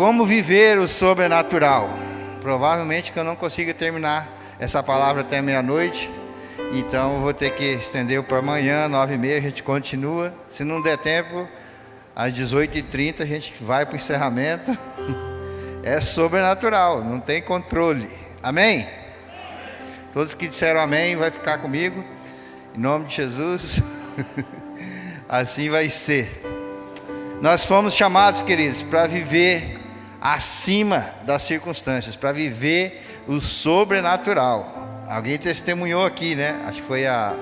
Como viver o sobrenatural? Provavelmente que eu não consiga terminar essa palavra até meia-noite. Então eu vou ter que estender para amanhã, 9h30, a gente continua. Se não der tempo, às 18h30 a gente vai para o encerramento. É sobrenatural, não tem controle. Amém? Todos que disseram amém, vai ficar comigo. Em nome de Jesus. Assim vai ser. Nós fomos chamados, queridos, para viver acima das circunstâncias, para viver o sobrenatural. Alguém testemunhou aqui, né? Acho que foi a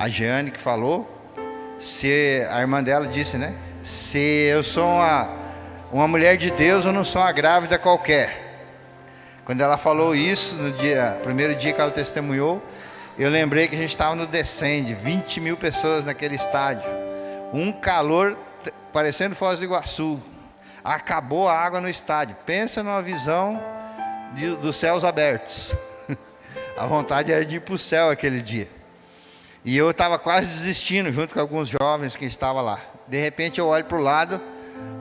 Jeane que falou. A irmã dela disse, né? Se eu sou uma mulher de Deus, eu não sou uma grávida qualquer. Quando ela falou isso, primeiro dia que ela testemunhou, eu lembrei que a gente estava no Descende, 20 mil pessoas naquele estádio. Um calor parecendo Foz do Iguaçu. Acabou a água no estádio. Pensa numa visão dos céus abertos. A vontade era de ir para o céu aquele dia. E eu estava quase desistindo, junto com alguns jovens que estavam lá. De repente eu olho para o lado,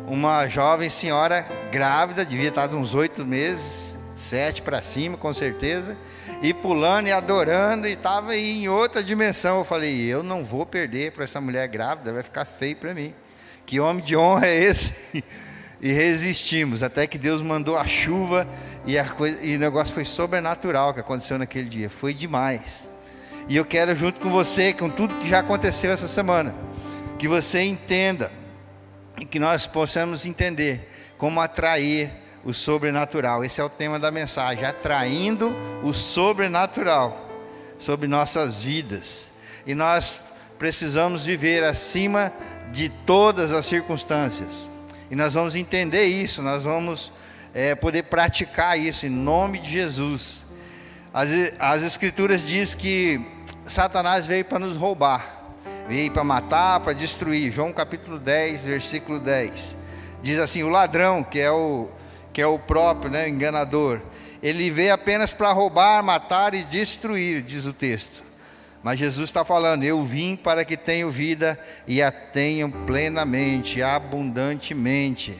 uma jovem senhora grávida, devia estar de uns 8 meses, 7 para cima com certeza, e pulando e adorando, e estava em outra dimensão. Eu falei, eu não vou perder para essa mulher grávida, vai ficar feio para mim. Que homem de honra é esse? E resistimos, até que Deus mandou a chuva, e o negócio foi sobrenatural que aconteceu naquele dia, foi demais. E eu quero, junto com você, com tudo que já aconteceu essa semana, que você entenda, e que nós possamos entender como atrair o sobrenatural. Esse é o tema da mensagem, atraindo o sobrenatural sobre nossas vidas. E nós precisamos viver acima de todas as circunstâncias. E nós vamos entender isso, nós vamos poder praticar isso em nome de Jesus. As Escrituras dizem que Satanás veio para nos roubar, veio para matar, para destruir. João capítulo 10, versículo 10. Diz assim, o ladrão, que é o próprio, né, enganador, ele veio apenas para roubar, matar e destruir, diz o texto. Mas Jesus está falando, eu vim para que tenham vida e a tenham plenamente, abundantemente.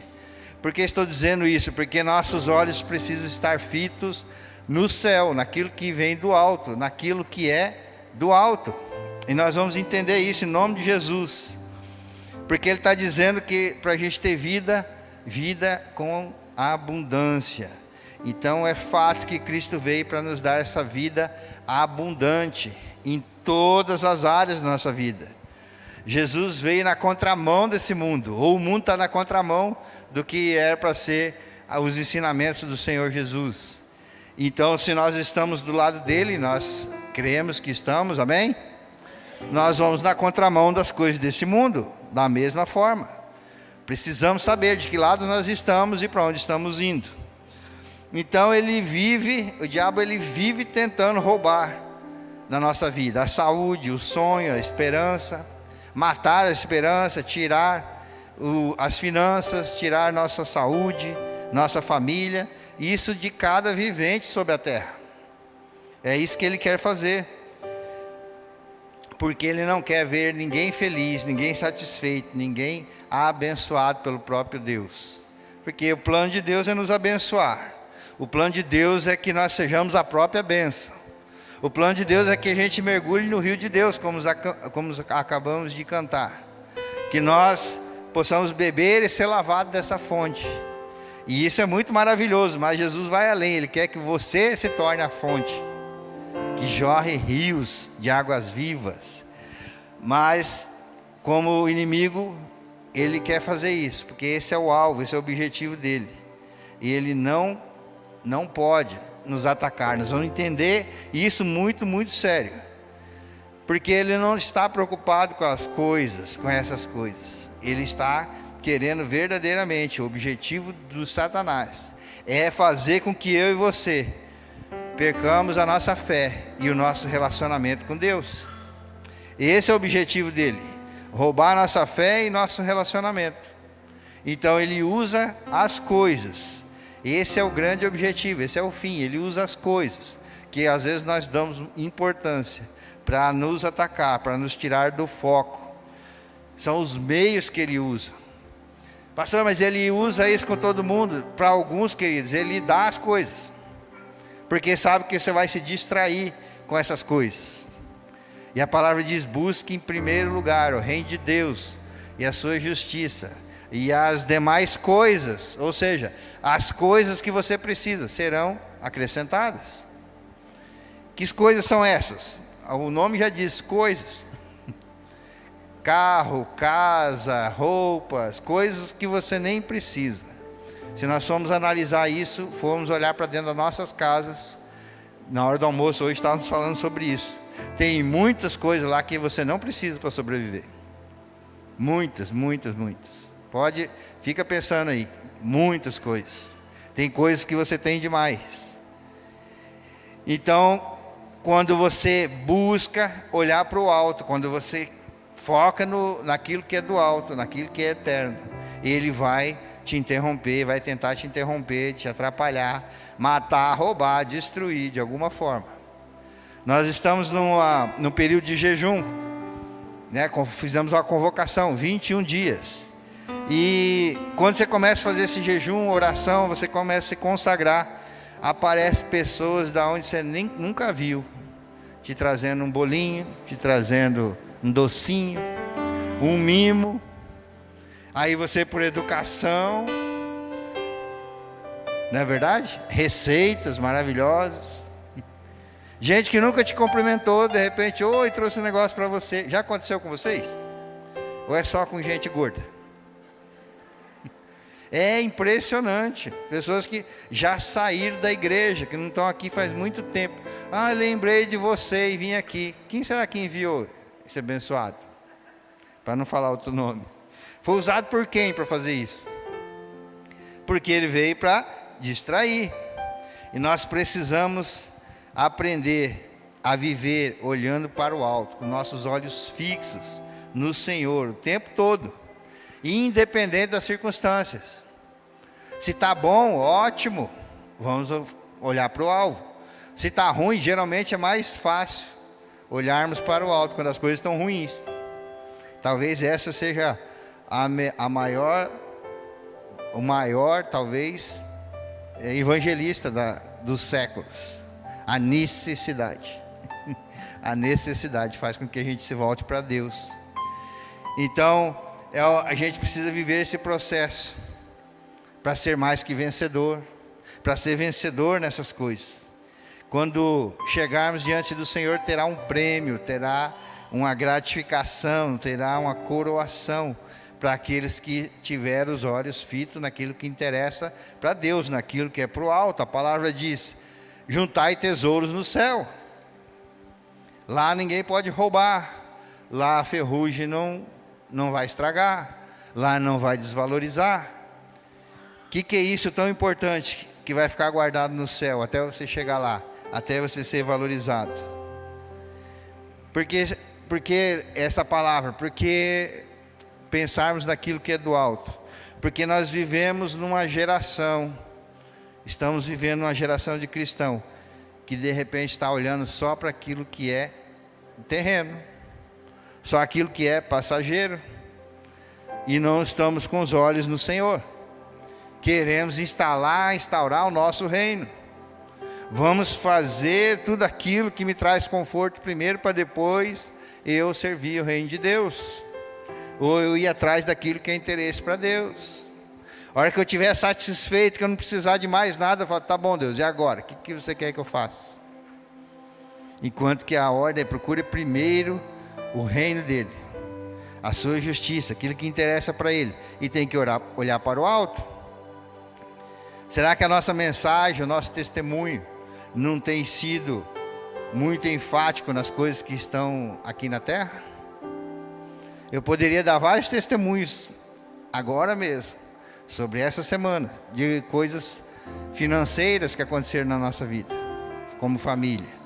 Por que estou dizendo isso? Porque nossos olhos precisam estar fitos no céu, naquilo que vem do alto, naquilo que é do alto. E nós vamos entender isso em nome de Jesus. Porque Ele está dizendo que para a gente ter vida com abundância. Então é fato que Cristo veio para nos dar essa vida abundante em todas as áreas da nossa vida. Jesus veio na contramão desse mundo, ou o mundo está na contramão do que era para ser os ensinamentos do Senhor Jesus. Então, se nós estamos do lado dele, nós cremos que estamos, amém? Nós vamos na contramão das coisas desse mundo, da mesma forma. Precisamos saber de que lado nós estamos e para onde estamos indo. Então o diabo ele vive tentando roubar na nossa vida, a saúde, o sonho, a esperança, matar a esperança, tirar as finanças, tirar nossa saúde, nossa família, isso de cada vivente sobre a terra. É isso que ele quer fazer, porque ele não quer ver ninguém feliz, ninguém satisfeito, ninguém abençoado pelo próprio Deus, porque o plano de Deus é nos abençoar, o plano de Deus é que nós sejamos a própria bênção. O plano de Deus é que a gente mergulhe no rio de Deus, como acabamos de cantar. Que nós possamos beber e ser lavados dessa fonte. E isso é muito maravilhoso, mas Jesus vai além. Ele quer que você se torne a fonte, que jorre rios de águas vivas. Mas, como o inimigo, ele quer fazer isso, porque esse é o alvo, esse é o objetivo dele. E ele não pode nos atacar. Nós vamos entender isso muito, muito sério, porque ele não está preocupado com as coisas, com essas coisas. Ele está querendo verdadeiramente, o objetivo do Satanás é fazer com que eu e você percamos a nossa fé e o nosso relacionamento com Deus. Esse é o objetivo dele, roubar a nossa fé e nosso relacionamento. Então ele usa as coisas. Esse é o grande objetivo, esse é o fim. Ele usa as coisas, que às vezes nós damos importância, para nos atacar, para nos tirar do foco. São os meios que ele usa. Pastor, mas ele usa isso com todo mundo. Para alguns, queridos, ele dá as coisas, porque sabe que você vai se distrair com essas coisas. E a palavra diz: busque em primeiro lugar o reino de Deus e a sua justiça, e as demais coisas, ou seja, as coisas que você precisa, serão acrescentadas. Que coisas são essas? O nome já diz: coisas. Carro, casa, roupas, coisas que você nem precisa. Se nós formos analisar isso, formos olhar para dentro das nossas casas, na hora do almoço hoje estávamos falando sobre isso. Tem muitas coisas lá que você não precisa para sobreviver. Muitas. Fica pensando aí, muitas coisas. Tem coisas que você tem demais. Então, quando você busca olhar para o alto, quando você foca naquilo que é do alto, naquilo que é eterno, ele vai te interromper, vai tentar te interromper, te atrapalhar, matar, roubar, destruir de alguma forma. Nós estamos num período de jejum, né? Fizemos uma convocação, 21 dias. E quando você começa a fazer esse jejum, oração, você começa a se consagrar, aparecem pessoas da onde você nunca viu, te trazendo um bolinho, te trazendo um docinho, um mimo. Aí você, por educação, não é verdade? Receitas maravilhosas. Gente que nunca te cumprimentou, de repente, oi, trouxe um negócio para você. Já aconteceu com vocês? Ou é só com gente gorda? É impressionante. Pessoas que já saíram da igreja, que não estão aqui faz muito tempo. Ah, lembrei de você e vim aqui. Quem será que enviou esse abençoado? Para não falar outro nome. Foi usado por quem para fazer isso? Porque ele veio para distrair. E nós precisamos aprender a viver olhando para o alto, com nossos olhos fixos no Senhor o tempo todo, independente das circunstâncias. Se está bom, ótimo, vamos olhar para o alvo. Se está ruim, geralmente é mais fácil olharmos para o alto quando as coisas estão ruins. Talvez essa seja o maior talvez evangelista dos séculos. A necessidade. A necessidade faz com que a gente se volte para Deus. Então, a gente precisa viver esse processo para ser mais que vencedor, para ser vencedor nessas coisas. Quando chegarmos diante do Senhor, terá um prêmio, terá uma gratificação, terá uma coroação para aqueles que tiveram os olhos fitos naquilo que interessa para Deus, naquilo que é para o alto. A palavra diz: juntai tesouros no céu. Lá ninguém pode roubar, lá a ferrugem não vai estragar, lá não vai desvalorizar. O que é isso tão importante que vai ficar guardado no céu até você chegar lá, até você ser valorizado? Porque essa palavra, porque pensarmos naquilo que é do alto, porque nós vivemos numa geração, estamos vivendo uma geração de cristão que de repente está olhando só para aquilo que é terreno, só aquilo que é passageiro, e não estamos com os olhos no Senhor. Queremos instaurar o nosso reino. Vamos fazer tudo aquilo que me traz conforto primeiro, para depois eu servir o reino de Deus, ou eu ir atrás daquilo que é interesse para Deus. A hora que eu estiver satisfeito, que eu não precisar de mais nada, eu falo: tá bom, Deus, e agora? O que você quer que eu faça? Enquanto que a ordem é: procure primeiro o reino dele, a sua justiça, aquilo que interessa para ele, e tem que olhar para o alto. Será que a nossa mensagem, o nosso testemunho não tem sido muito enfático nas coisas que estão aqui na terra? Eu poderia dar vários testemunhos agora mesmo, sobre essa semana, de coisas financeiras que aconteceram na nossa vida, como família.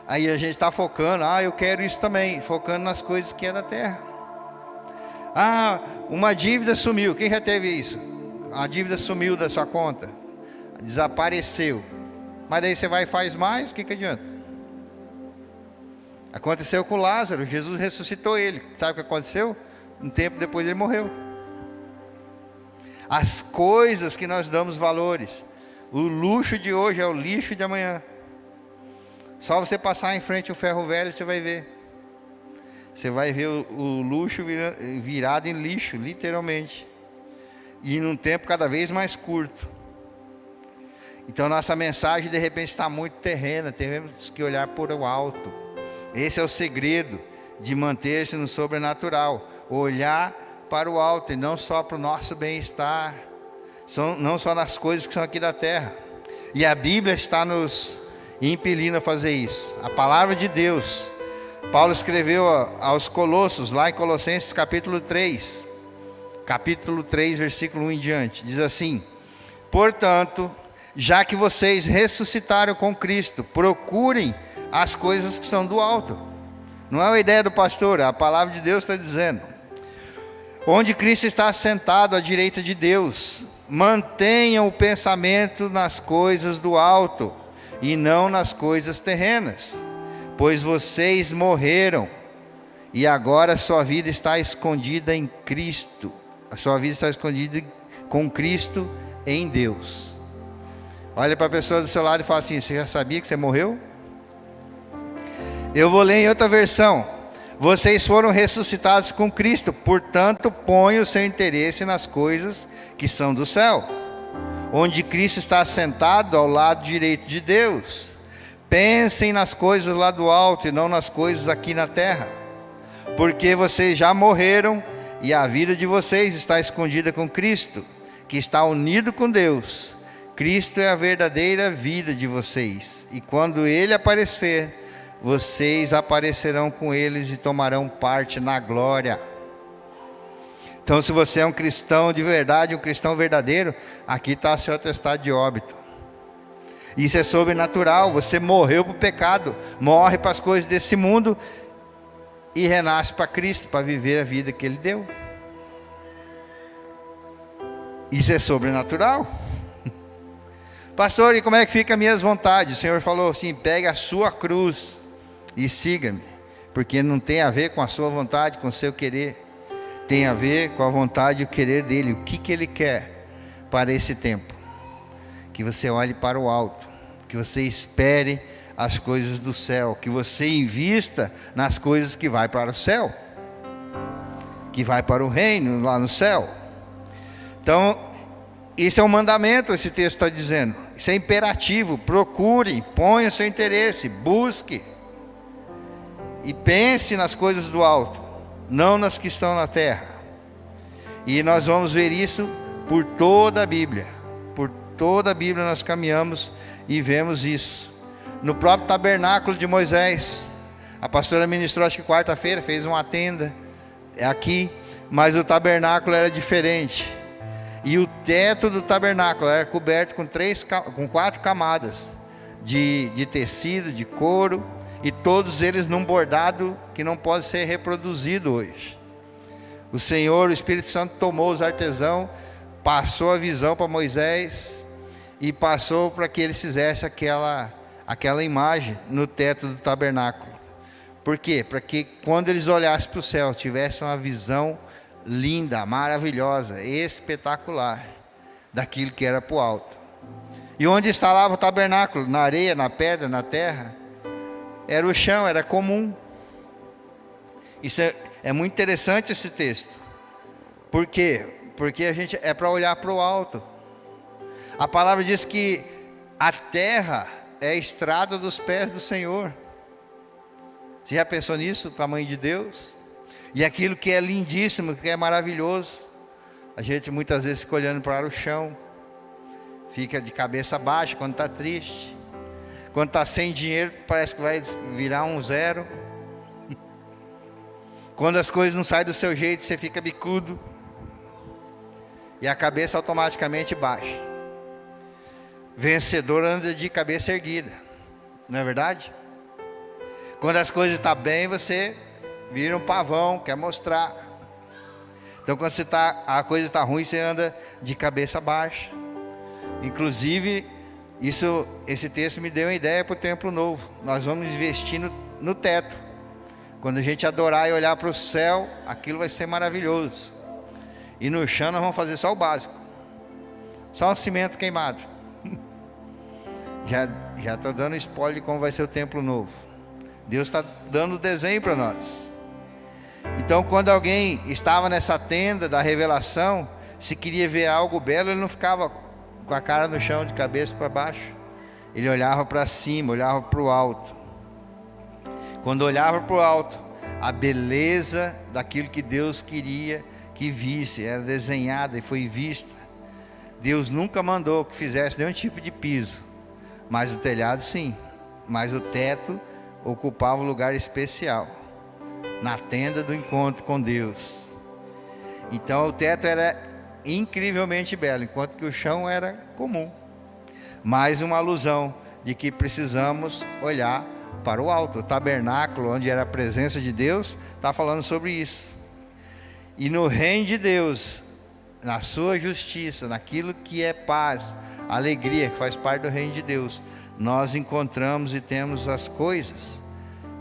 Aí a gente está focando: eu quero isso também, focando nas coisas que é da terra. Uma dívida sumiu. Quem já teve isso? A dívida sumiu da sua conta, desapareceu, mas daí você vai e faz mais, o que adianta? Aconteceu com Lázaro, Jesus ressuscitou ele. Sabe o que aconteceu? Um tempo depois ele morreu. as coisas que nós damos valores. O luxo de hoje é o lixo de amanhã. Só você passar em frente ao ferro velho, você vai ver. Você vai ver o luxo virado em lixo, literalmente. E num tempo cada vez mais curto. Então nossa mensagem de repente está muito terrena. Temos que olhar por o alto. Esse é o segredo de manter-se no sobrenatural. Olhar para o alto e não só para o nosso bem-estar. Não só nas coisas que são aqui da terra. E a Bíblia está nos impelindo a fazer isso. A palavra de Deus. Paulo escreveu aos Colossos, lá em Colossenses capítulo 3. Capítulo 3, versículo 1 em diante. Diz assim: portanto, já que vocês ressuscitaram com Cristo, procurem as coisas que são do alto. Não é uma ideia do pastor, a palavra de Deus está dizendo. Onde Cristo está assentado à direita de Deus. Mantenham o pensamento nas coisas do alto e não nas coisas terrenas, pois vocês morreram e agora sua vida está escondida em Cristo. A sua vida está escondida com Cristo em Deus. Olha para a pessoa do seu lado e fala assim: você já sabia que você morreu? Eu vou ler em outra versão. Vocês foram ressuscitados com Cristo, portanto ponham o seu interesse nas coisas que são do céu, onde Cristo está assentado ao lado direito de Deus. Pensem nas coisas lá do alto e não nas coisas aqui na terra, porque vocês já morreram e a vida de vocês está escondida com Cristo, que está unido com Deus. Cristo é a verdadeira vida de vocês, e quando Ele aparecer, vocês aparecerão com eles e tomarão parte na glória. Então, se você é um cristão de verdade, um cristão verdadeiro, aqui está seu atestado de óbito. Isso é sobrenatural. Você morreu para o pecado, morre para as coisas desse mundo e renasce para Cristo, para viver a vida que Ele deu. Isso é sobrenatural. Pastor, e como é que ficam as minhas vontades? O Senhor falou assim: pegue a sua cruz e siga-me, porque não tem a ver com a sua vontade, com o seu querer, tem a ver com a vontade e o querer dele. O que Ele quer para esse tempo? Que você olhe para o alto, que você espere as coisas do céu, que você invista nas coisas que vai para o céu, que vai para o reino lá no céu. Então, isso é um mandamento, esse texto está dizendo. Isso é imperativo. Procure, ponha o seu interesse, busque e pense nas coisas do alto, não nas que estão na terra. E nós vamos ver isso por toda a Bíblia. Por toda a Bíblia nós caminhamos e vemos isso. No próprio tabernáculo de Moisés, a pastora ministrou, acho que quarta-feira, fez uma tenda aqui, mas o tabernáculo era diferente. E o teto do tabernáculo era coberto com 4 camadas de tecido, de couro, e todos eles num bordado que não pode ser reproduzido hoje. O Senhor, o Espírito Santo, tomou os artesãos, passou a visão para Moisés e passou para que eles fizessem aquela imagem no teto do tabernáculo. Por quê? Para que quando eles olhassem para o céu, tivessem uma visão linda, maravilhosa, espetacular daquilo que era para o alto. E onde instalava o tabernáculo? Na areia, na pedra, na terra? Era o chão, era comum. Isso é muito interessante, esse texto. Por quê? Porque a gente é para olhar para o alto. A palavra diz que a terra é a estrada dos pés do Senhor. Você já pensou nisso, o tamanho de Deus? E aquilo que é lindíssimo, que é maravilhoso, a gente muitas vezes fica olhando para o chão, fica de cabeça baixa quando está triste, quando está sem dinheiro parece que vai virar um zero, quando as coisas não saem do seu jeito você fica bicudo, e a cabeça automaticamente baixa. Vencedor anda de cabeça erguida, não é verdade? Quando as coisas estão bem, você vira um pavão, quer mostrar. Então quando a coisa está ruim, você anda de cabeça baixa. Inclusive, esse texto me deu uma ideia para o templo novo. Nós vamos investir no teto. Quando a gente adorar e olhar para o céu, aquilo vai ser maravilhoso. E no chão nós vamos fazer só o básico. Só um cimento queimado. Já estou dando spoiler de como vai ser o templo novo. Deus está dando o desenho para nós. Então, quando alguém estava nessa tenda da revelação, se queria ver algo belo, ele não ficava com a cara no chão, de cabeça para baixo. Ele olhava para cima, olhava para o alto. Quando olhava para o alto, a beleza daquilo que Deus queria que visse era desenhada e foi vista. Deus nunca mandou que fizesse nenhum tipo de piso, mas o telhado sim, mas o teto ocupava um lugar especial, na tenda do encontro com Deus. Então o teto era incrivelmente belo, enquanto que o chão era comum. Mais uma alusão de que precisamos olhar para o alto. O tabernáculo, onde era a presença de Deus, está falando sobre isso. E no reino de Deus, na sua justiça, naquilo que é paz, alegria, que faz parte do reino de Deus, nós encontramos e temos as coisas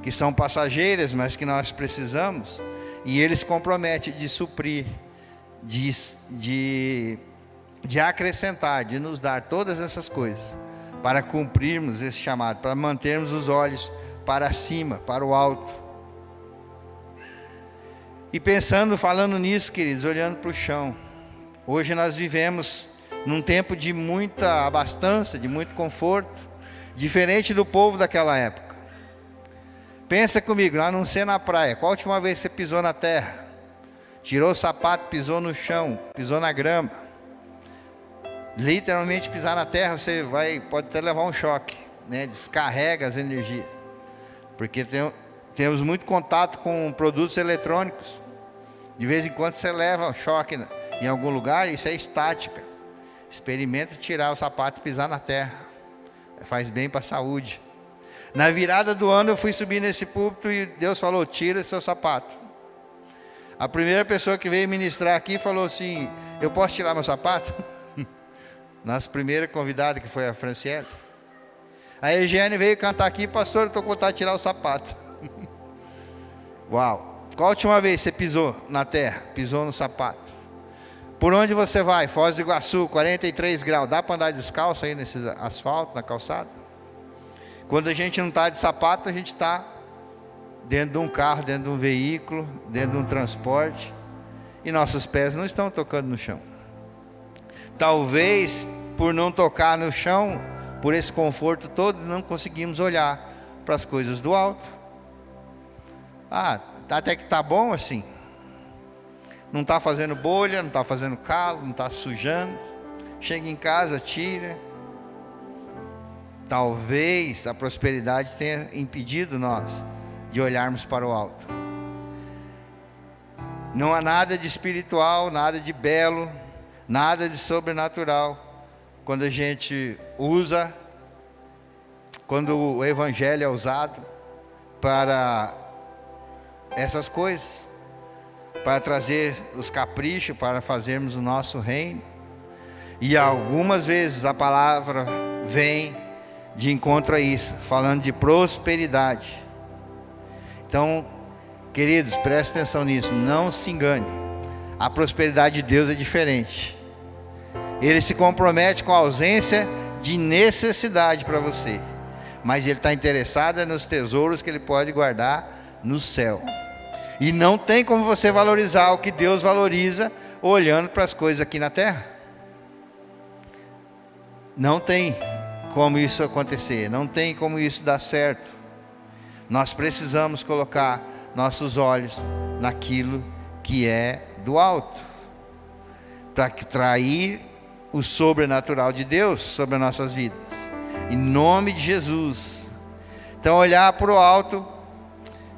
que são passageiras, mas que nós precisamos, e Ele se compromete de suprir, de acrescentar, de nos dar todas essas coisas, para cumprirmos esse chamado, para mantermos os olhos para cima, para o alto. E pensando, falando nisso, queridos, olhando para o chão, hoje nós vivemos num tempo de muita abastança, de muito conforto, diferente do povo daquela época. Pensa comigo, a não ser na praia, qual a última vez que você pisou na terra? Tirou o sapato, pisou no chão, pisou na grama. Literalmente pisar na terra, você pode até levar um choque, né? Descarrega as energias, porque temos muito contato com produtos eletrônicos. De vez em quando você leva um choque em algum lugar, isso é estática. Experimenta tirar o sapato e pisar na terra, faz bem para a saúde. Na virada do ano eu fui subir nesse púlpito e Deus falou: tira seu sapato. A primeira pessoa que veio ministrar aqui falou assim: eu posso tirar meu sapato? Nossa primeira convidada, que foi a Franciele. A Eugênia veio cantar aqui: pastor, eu estou com vontade de tirar o sapato. Uau! Qual a última vez você pisou na terra, pisou no sapato? Por onde você vai? Foz do Iguaçu, 43 graus. Dá para andar descalço aí nesse asfalto, na calçada? Quando a gente não está de sapato, a gente está dentro de um carro, dentro de um veículo, dentro de um transporte, e nossos pés não estão tocando no chão. Talvez por não tocar no chão, por esse conforto todo, não conseguimos olhar para as coisas do alto. Até que está bom assim. Não está fazendo bolha, não está fazendo calo, não está sujando. Chega em casa, tira. Talvez a prosperidade tenha impedido nós de olharmos para o alto. Não há nada de espiritual, nada de belo, nada de sobrenatural quando a gente usa, quando o evangelho é usado para essas coisas, para trazer os caprichos, para fazermos o nosso reino. E algumas vezes a palavra vem de encontro a isso, falando de prosperidade. Então, queridos, prestem atenção nisso, não se engane. A prosperidade de Deus é diferente. Ele se compromete com a ausência de necessidade para você, mas Ele está interessado nos tesouros que Ele pode guardar no céu. E não tem como você valorizar o que Deus valoriza olhando para as coisas aqui na terra. Não tem como isso acontecer, não tem como isso dar certo. Nós precisamos colocar nossos olhos naquilo que é do alto, para atrair o sobrenatural de Deus sobre as nossas vidas, em nome de Jesus. Então, olhar para o alto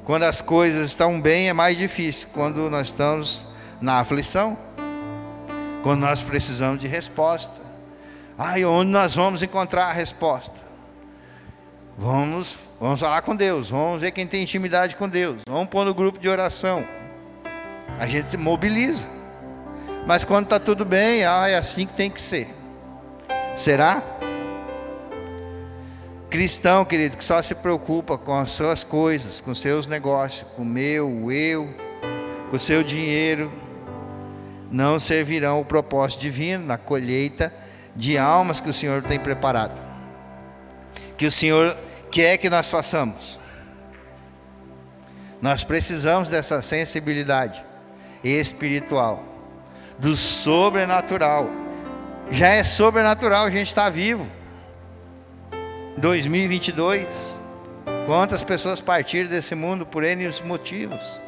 quando as coisas estão bem é mais difícil, quando nós estamos na aflição, quando nós precisamos de resposta. Onde nós vamos encontrar a resposta? Vamos falar com Deus, vamos ver quem tem intimidade com Deus, vamos pôr no grupo de oração. A gente se mobiliza. Mas quando está tudo bem, é assim que tem que ser. Será? Cristão, querido, que só se preocupa com as suas coisas, com seus negócios, com o eu, com o seu dinheiro, não servirão o propósito divino na colheita de almas que o Senhor tem preparado, que o Senhor quer que nós façamos. Nós precisamos dessa sensibilidade espiritual, do sobrenatural. Já é sobrenatural a gente estar vivo. 2022, quantas pessoas partiram desse mundo por N motivos,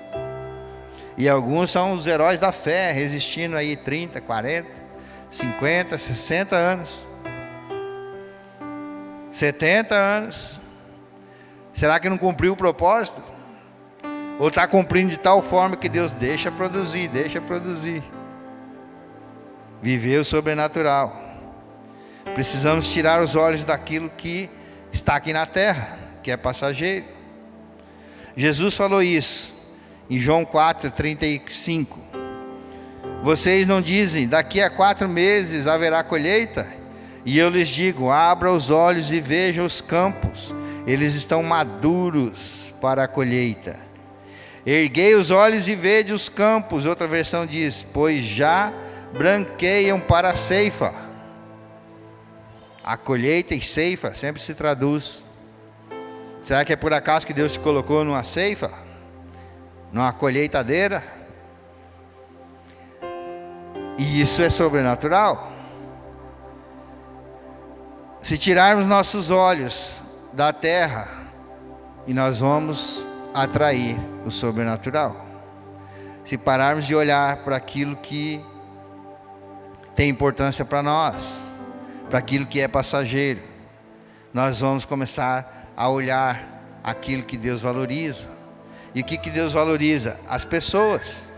e alguns são os heróis da fé, resistindo aí 30, 40, 50, 60 anos, 70 anos. Será que não cumpriu o propósito? Ou está cumprindo de tal forma que Deus deixa produzir, viver o sobrenatural. Precisamos tirar os olhos daquilo que está aqui na terra, que é passageiro. Jesus falou isso em João 4:35. Vocês não dizem, daqui a 4 meses haverá colheita? E eu lhes digo, abra os olhos e vejam os campos, eles estão maduros para a colheita. Erguei os olhos e vede os campos, outra versão diz, pois já branqueiam para a ceifa. A colheita e ceifa sempre se traduz. Será que é por acaso que Deus te colocou numa ceifa? Numa colheitadeira? E isso é sobrenatural. Se tirarmos nossos olhos da terra, e nós vamos atrair o sobrenatural. Se pararmos de olhar para aquilo que tem importância para nós, para aquilo que é passageiro, nós vamos começar a olhar aquilo que Deus valoriza. E o que Deus valoriza? As pessoas.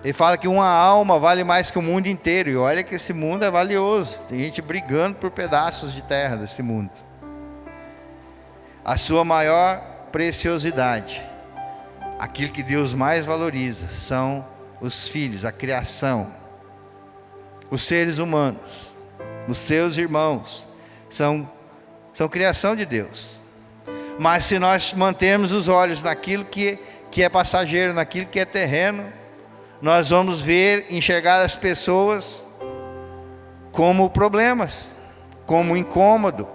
Ele fala que uma alma vale mais que o mundo inteiro. E olha que esse mundo é valioso. Tem gente brigando por pedaços de terra desse mundo. A sua maior preciosidade, aquilo que Deus mais valoriza, são os filhos, a criação, os seres humanos, os seus irmãos, são criação de Deus. Mas se nós mantermos os olhos naquilo que é passageiro, naquilo que é terreno, nós vamos enxergar as pessoas como problemas, como incômodo,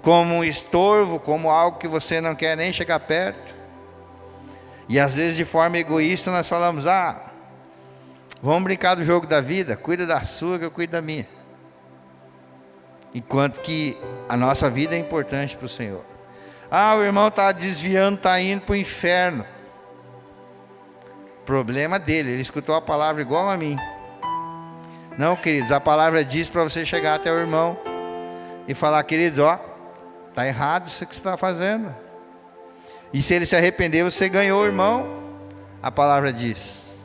como um estorvo, como algo que você não quer nem chegar perto. E às vezes de forma egoísta nós falamos, vamos brincar do jogo da vida, cuida da sua que eu cuido da minha. Enquanto que a nossa vida é importante para o Senhor. O irmão está desviando, está indo para o inferno. Problema dele, ele escutou a palavra igual a mim. Não, queridos, a palavra diz para você chegar até o irmão e falar, querido, está errado isso que você está fazendo. E se ele se arrepender, você ganhou o irmão. A palavra diz,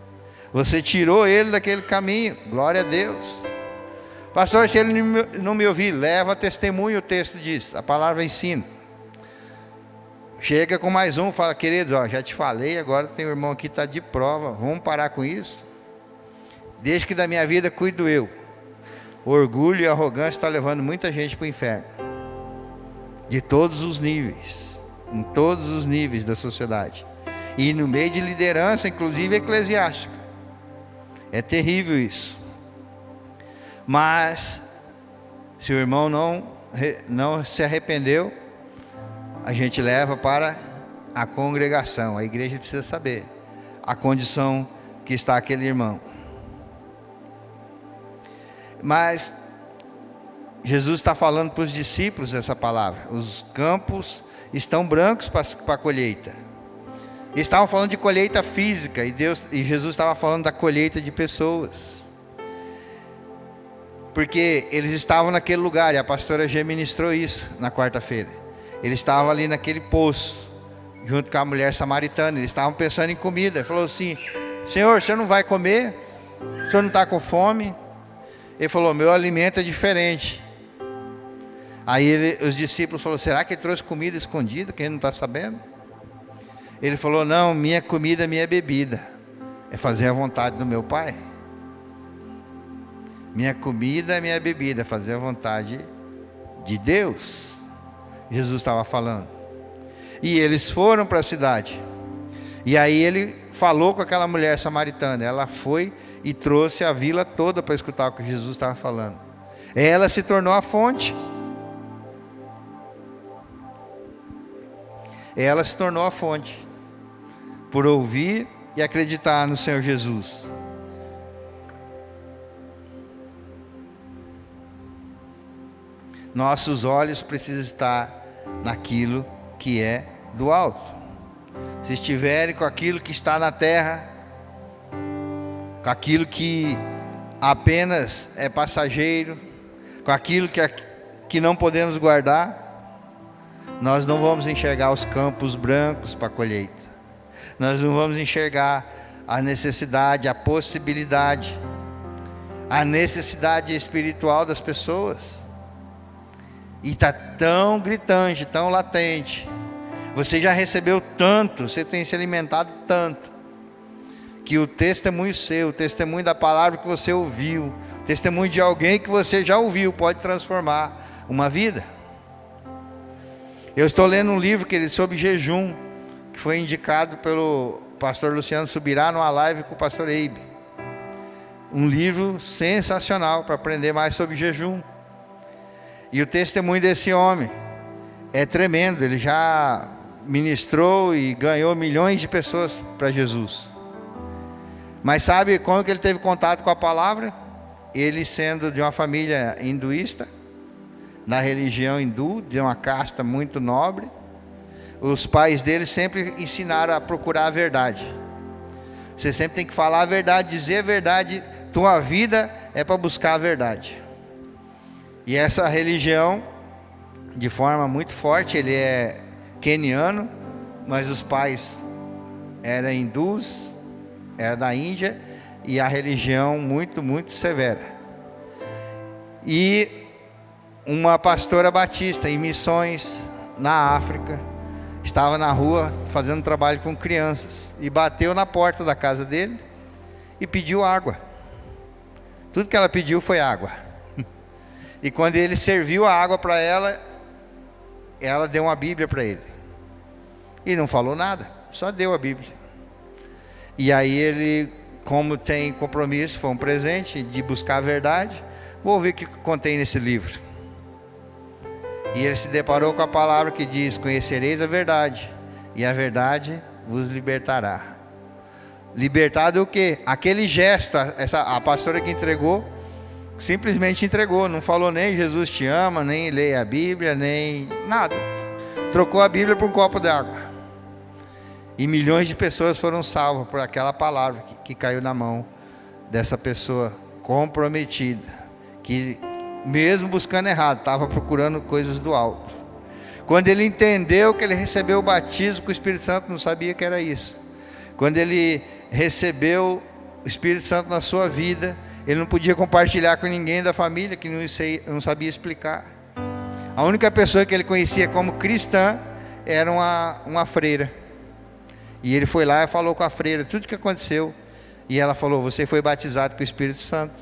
você tirou ele daquele caminho. Glória a Deus. Pastor, se ele não me ouvir, leva testemunho, o texto diz, a palavra ensina. Chega com mais um, fala, querido, já te falei, agora tem um irmão aqui que está de prova, vamos parar com isso? Deixa que da minha vida cuido eu. Orgulho e arrogância está levando muita gente para o inferno. De todos os níveis, em todos os níveis da sociedade. E no meio de liderança, inclusive eclesiástica. É terrível isso. Mas, se o irmão não se arrependeu, a gente leva para a congregação. A igreja precisa saber a condição que está aquele irmão. Mas Jesus está falando para os discípulos essa palavra. Os campos estão brancos para a colheita. Eles estavam falando de colheita física, e Jesus estava falando da colheita de pessoas. Porque eles estavam naquele lugar, e a pastora G ministrou isso na quarta-feira. Eles estavam ali naquele poço, junto com a mulher samaritana. Eles estavam pensando em comida. Ele falou assim, Senhor, você não vai comer? O senhor não está com fome? Ele falou, meu alimento é diferente. Aí os discípulos falaram, será que ele trouxe comida escondida, que ele não está sabendo? Ele falou, não, minha comida, minha bebida, é fazer a vontade do meu Pai. Minha comida, minha bebida, é fazer a vontade de Deus. Jesus estava falando. E eles foram para a cidade. E aí ele falou com aquela mulher samaritana. Ela foi e trouxe a vila toda para escutar o que Jesus estava falando. Ela se tornou a fonte. Ela se tornou a fonte, por ouvir e acreditar no Senhor Jesus. Nossos olhos precisam estar naquilo que é do alto. Se estiverem com aquilo que está na terra, com aquilo que apenas é passageiro, com aquilo que não podemos guardar, nós não vamos enxergar os campos brancos para a colheita. Nós não vamos enxergar a necessidade, a possibilidade, a necessidade espiritual das pessoas. E está tão gritante, tão latente. Você já recebeu tanto, você tem se alimentado tanto, que o testemunho seu, o testemunho da palavra que você ouviu, o testemunho de alguém que você já ouviu, pode transformar uma vida. Eu estou lendo um livro, querido, sobre jejum, que foi indicado pelo pastor Luciano Subirá numa live com o pastor Eibe. Um livro sensacional para aprender mais sobre jejum. E o testemunho desse homem é tremendo. Ele já ministrou e ganhou milhões de pessoas para Jesus. Mas sabe como que ele teve contato com a palavra? Ele sendo de uma família hinduísta, na religião hindu, de uma casta muito nobre. Os pais dele sempre ensinaram a procurar a verdade. Você sempre tem que falar a verdade, dizer a verdade. Tua vida é para buscar a verdade. E essa religião, de forma muito forte, ele é queniano, mas os pais eram hindus, era da Índia, e a religião muito, muito severa. E uma pastora batista em missões na África, estava na rua fazendo trabalho com crianças, e bateu na porta da casa dele, e pediu água. Tudo que ela pediu foi água. E quando ele serviu a água para ela, ela deu uma Bíblia para ele. E não falou nada, só deu a Bíblia. E aí ele, como tem compromisso, foi um presente de buscar a verdade. Vou ver o que contém nesse livro. E ele se deparou com a palavra que diz: conhecereis a verdade, e a verdade vos libertará. Libertar do quê? Aquele gesto, a pastora que entregou, simplesmente entregou, não falou nem Jesus te ama, nem leia a Bíblia, nem nada. Trocou a Bíblia por um copo de água. E milhões de pessoas foram salvas por aquela palavra que caiu na mão dessa pessoa comprometida, que mesmo buscando errado, estava procurando coisas do alto. Quando ele entendeu que ele recebeu o batismo com o Espírito Santo, não sabia que era isso. Quando ele recebeu o Espírito Santo na sua vida, ele não podia compartilhar com ninguém da família, que não sabia explicar. A única pessoa que ele conhecia como cristã era uma freira. E ele foi lá e falou com a freira tudo o que aconteceu. E ela falou: você foi batizado com o Espírito Santo.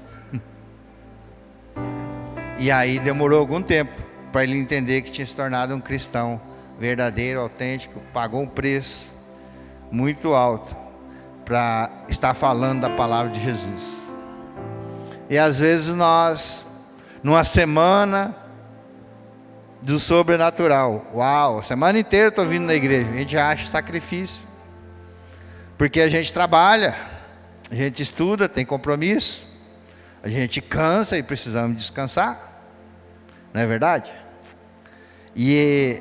E aí demorou algum tempo para ele entender que tinha se tornado um cristão verdadeiro, autêntico. Pagou um preço muito alto para estar falando da palavra de Jesus. E às vezes nós, numa semana do sobrenatural, uau, a semana inteira eu estou vindo na igreja, a gente acha sacrifício, porque a gente trabalha, a gente estuda, tem compromisso, a gente cansa e precisamos descansar, não é verdade? E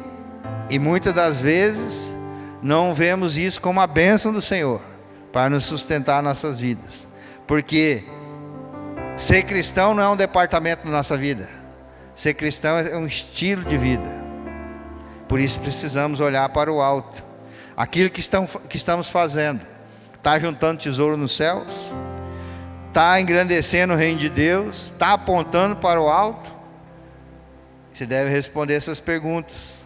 muitas das vezes não vemos isso como a bênção do Senhor para nos sustentar nossas vidas, porque ser cristão não é um departamento da nossa vida. Ser cristão é um estilo de vida. Por isso precisamos olhar para o alto. Aquilo que estamos fazendo, está juntando tesouro nos céus? Está engrandecendo o reino de Deus? Está apontando para o alto? Você deve responder essas perguntas.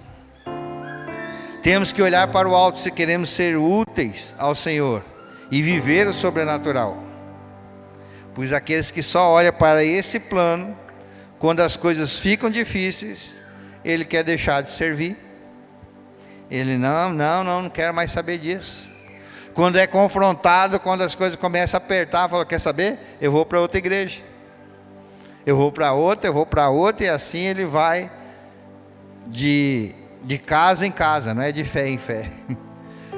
Temos que olhar para o alto se queremos ser úteis ao Senhor e viver o sobrenatural. Pois aqueles que só olham para esse plano, quando as coisas ficam difíceis, ele quer deixar de servir. Ele não quero mais saber disso. Quando é confrontado, quando as coisas começam a apertar, fala: quer saber? Eu vou para outra igreja. eu vou para outra, e assim ele vai de casa em casa, não é de fé em fé.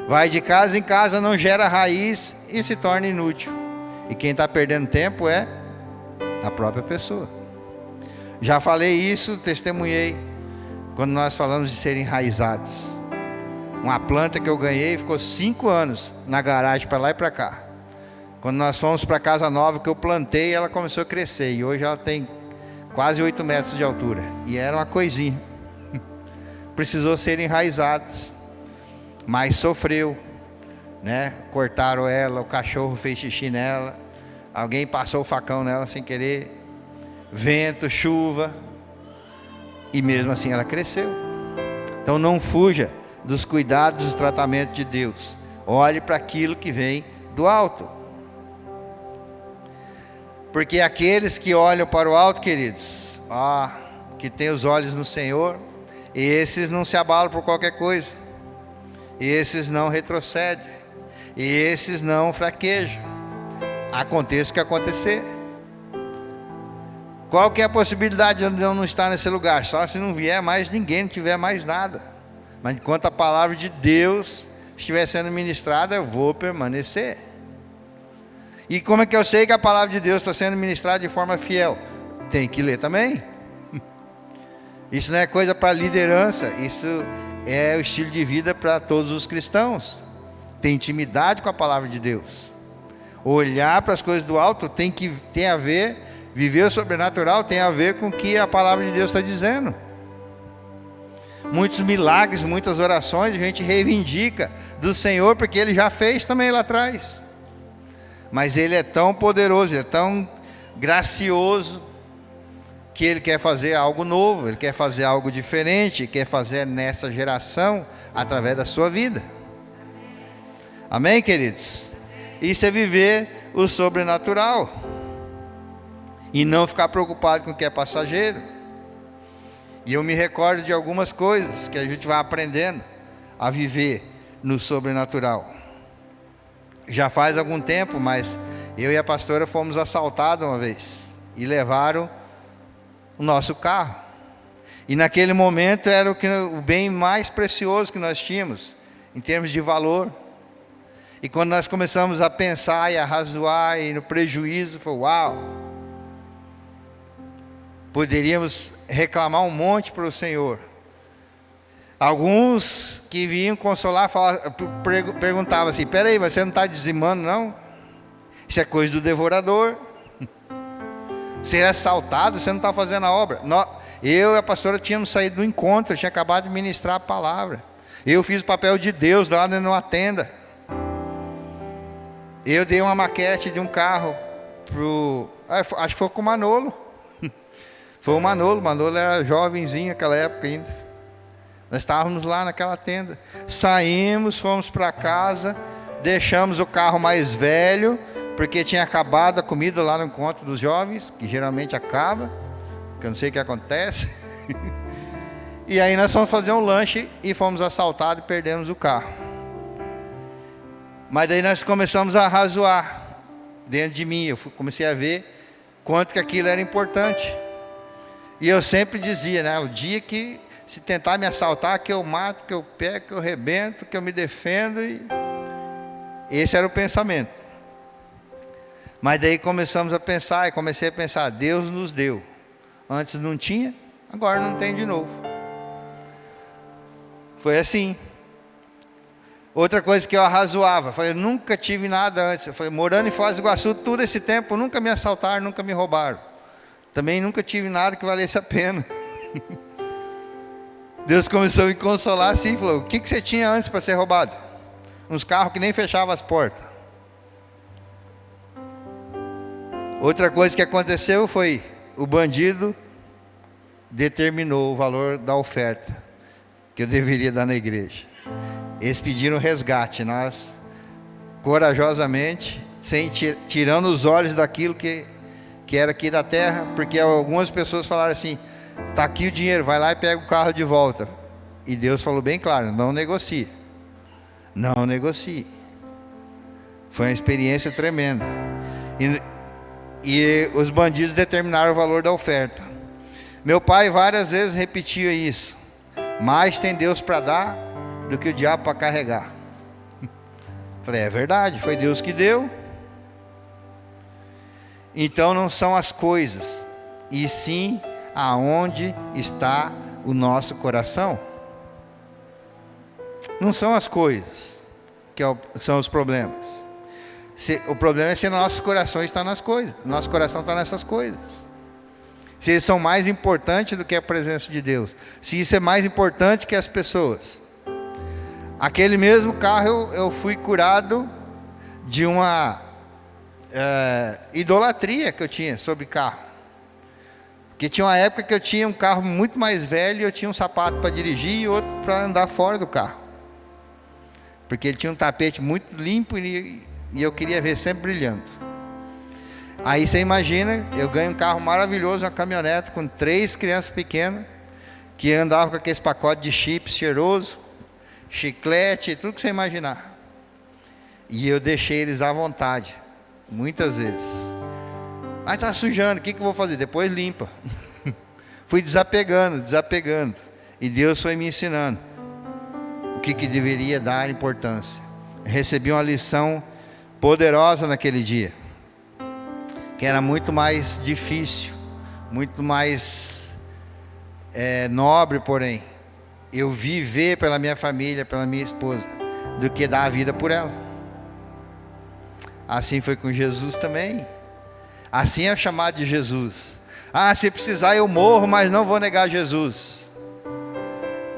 Vai de casa em casa, não gera raiz e se torna inútil. E quem está perdendo tempo é a própria pessoa. Já falei isso, testemunhei, quando nós falamos de ser enraizados. Uma planta que eu ganhei ficou 5 anos na garagem, para lá e para cá. Quando nós fomos para a casa nova que eu plantei, ela começou a crescer. E hoje ela tem quase 8 metros de altura. E era uma coisinha. Precisou ser enraizadas. Mas sofreu, né? Cortaram ela, o cachorro fez xixi nela, alguém passou o facão nela sem querer, vento, chuva, e mesmo assim ela cresceu. Então não fuja dos cuidados, dos tratamentos de Deus. Olhe para aquilo que vem do alto. Porque aqueles que olham para o alto, queridos, que têm os olhos no Senhor, esses não se abalam por qualquer coisa. Esses não retrocedem. Esses não fraquejam. Aconteça o que acontecer. Qual que é a possibilidade de eu não estar nesse lugar? Só se não vier mais ninguém, não tiver mais nada. Mas enquanto a palavra de Deus estiver sendo ministrada, eu vou permanecer. E como é que eu sei que a palavra de Deus está sendo ministrada de forma fiel? Tem que ler também. Isso não é coisa para liderança, isso é o estilo de vida para todos os cristãos. Tem intimidade com a palavra de Deus. Olhar para as coisas do alto tem a ver, viver o sobrenatural tem a ver com o que a palavra de Deus está dizendo. Muitos milagres, muitas orações a gente reivindica do Senhor, porque Ele já fez também lá atrás. Mas Ele é tão poderoso, Ele é tão gracioso, que Ele quer fazer algo novo, Ele quer fazer algo diferente, quer fazer nessa geração, através da sua vida. Amém, queridos? Isso é viver o sobrenatural, e não ficar preocupado com o que é passageiro. E eu me recordo de algumas coisas que a gente vai aprendendo a viver no sobrenatural. Já faz algum tempo, mas eu e a pastora fomos assaltados uma vez, e levaram o nosso carro. E naquele momento era o bem mais precioso que nós tínhamos, em termos de valor. E quando nós começamos a pensar e a razoar e no prejuízo, foi uau! Poderíamos reclamar um monte para o Senhor. Alguns que vinham consolar perguntavam assim: peraí, você não está dizimando não? Isso é coisa do devorador. Ser assaltado, você não está fazendo a obra. Eu e a pastora tínhamos saído do encontro, eu tinha acabado de ministrar a palavra. Eu fiz o papel de Deus lá dentro de uma tenda. Eu dei uma maquete de um carro acho que foi com o Manolo. Foi o Manolo era jovenzinho naquela época ainda. Nós estávamos lá naquela tenda. Saímos, fomos para casa, deixamos o carro mais velho, porque tinha acabado a comida lá no encontro dos jovens, que geralmente acaba, que eu não sei o que acontece. E aí nós fomos fazer um lanche e fomos assaltados e perdemos o carro. Mas daí nós começamos a razoar dentro de mim. Eu comecei a ver quanto que aquilo era importante. E eu sempre dizia, né? O dia que se tentar me assaltar, que eu mato, que eu pego, que eu rebento, que eu me defendo. E esse era o pensamento. Mas daí começamos a pensar, e comecei a pensar: Deus nos deu. Antes não tinha, agora não tem de novo. Foi assim. Outra coisa que eu arrazoava, falei: nunca tive nada antes. Eu falei: morando em Foz do Iguaçu todo esse tempo, nunca me assaltaram, nunca me roubaram. Também nunca tive nada que valesse a pena. Deus começou a me consolar assim, falou: o que você tinha antes para ser roubado? Uns carros que nem fechavam as portas. Outra coisa que aconteceu foi: o bandido determinou o valor da oferta que eu deveria dar na igreja. Eles pediram resgate. Nós, corajosamente, tirando os olhos daquilo que era aqui da terra, porque algumas pessoas falaram assim: está aqui o dinheiro, vai lá e pega o carro de volta. E Deus falou bem claro: não negocie. Não negocie. Foi uma experiência tremenda. E os bandidos determinaram o valor da oferta. Meu pai várias vezes repetia isso: mais tem Deus para dar do que o diabo para carregar. Falei, é verdade, foi Deus que deu. Então não são as coisas, e sim aonde está o nosso coração. Não são as coisas que são os problemas. O problema é se nosso coração está nas coisas. Nosso coração está nessas coisas. Se eles são mais importantes do que a presença de Deus. Se isso é mais importante que as pessoas. Aquele mesmo carro eu fui curado de uma idolatria que eu tinha sobre carro. Porque tinha uma época que eu tinha um carro muito mais velho, eu tinha um sapato para dirigir e outro para andar fora do carro. Porque ele tinha um tapete muito limpo e eu queria ver sempre brilhando. Aí você imagina, eu ganho um carro maravilhoso, uma caminhonete com 3 crianças pequenas, que andavam com aqueles pacotes de chips cheiroso, chiclete, tudo que você imaginar. E eu deixei eles à vontade, muitas vezes. Mas está sujando, o que eu vou fazer? Depois limpa. Fui desapegando. E Deus foi me ensinando o que deveria dar importância. Recebi uma lição poderosa naquele dia, que era muito mais difícil, muito mais nobre, porém, eu viver pela minha família, pela minha esposa, do que dar a vida por ela. Assim foi com Jesus também. Assim é o chamado de Jesus. Se precisar eu morro, mas não vou negar Jesus.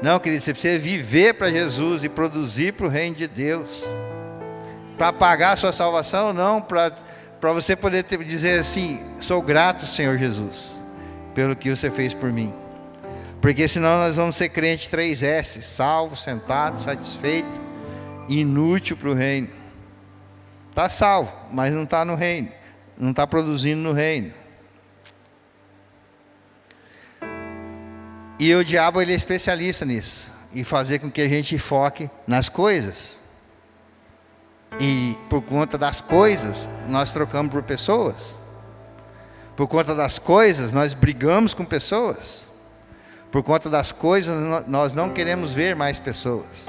Não, querido, você precisa viver para Jesus e produzir para o reino de Deus. Para pagar a sua salvação, não, para você poder dizer assim: sou grato, Senhor Jesus, pelo que você fez por mim. Porque senão nós vamos ser crente 3S: salvo, sentado, satisfeito, inútil para o reino. Está salvo, mas não está no reino, não está produzindo no reino. E o diabo, ele é especialista nisso, em fazer com que a gente foque nas coisas. E por conta das coisas, nós trocamos por pessoas. Por conta das coisas, nós brigamos com pessoas. Por conta das coisas, nós não queremos ver mais pessoas.